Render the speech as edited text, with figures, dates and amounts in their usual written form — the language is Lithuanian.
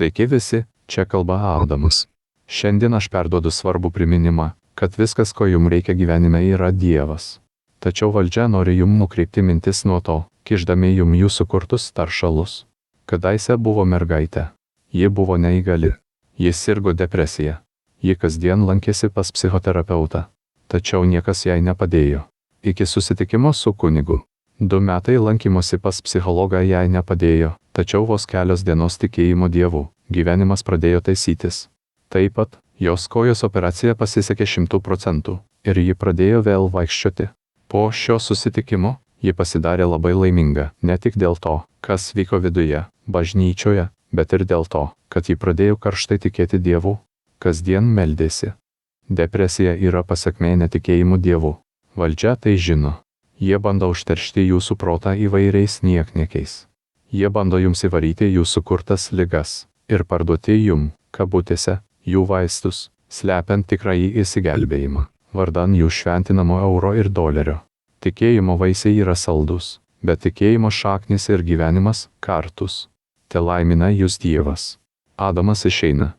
Sveiki visi, čia kalba Adamas. Šiandien aš perduodu svarbų priminimą, kad viskas, ko jums reikia gyvenime, yra Dievas. Tačiau valdžia nori jums nukreipti mintis nuo to, kišdami jums jų sukurtus taršalus. Kadaise buvo mergaitė. Ji buvo neįgali. Ji sirgo depresija. Ji kasdien lankėsi pas psichoterapeutą. Tačiau niekas jai nepadėjo. Iki susitikimo su kunigu. 2 metai lankymosi pas psichologą jai nepadėjo, tačiau vos kelios dienos tikėjimo Dievu, gyvenimas pradėjo taisytis. Taip pat, jos kojos operacija pasisekė 100% ir ji pradėjo vėl vaikščioti. Po šio susitikimo, ji pasidarė labai laiminga, ne tik dėl to, kas vyko viduje, bažnyčioje, bet ir dėl to, kad ji pradėjo karštai tikėti Dievu, kasdien meldėsi. Depresija yra pasekmė netikėjimų Dievu. Valdžia tai žino. Jie bando užteršti jūsų protą įvairiais niekniekiais. Jie bando jums įvaryti jūsų kurtas ligas ir parduoti jum, kabutėse, jų vaistus, slepiant tikrąjį išsigelbėjimą, vardan jų šventinamo euro ir dolerio. Tikėjimo vaisiai yra saldus, bet tikėjimo šaknis ir gyvenimas kartus. Te laimina jūs Dievas. Adamas išeina.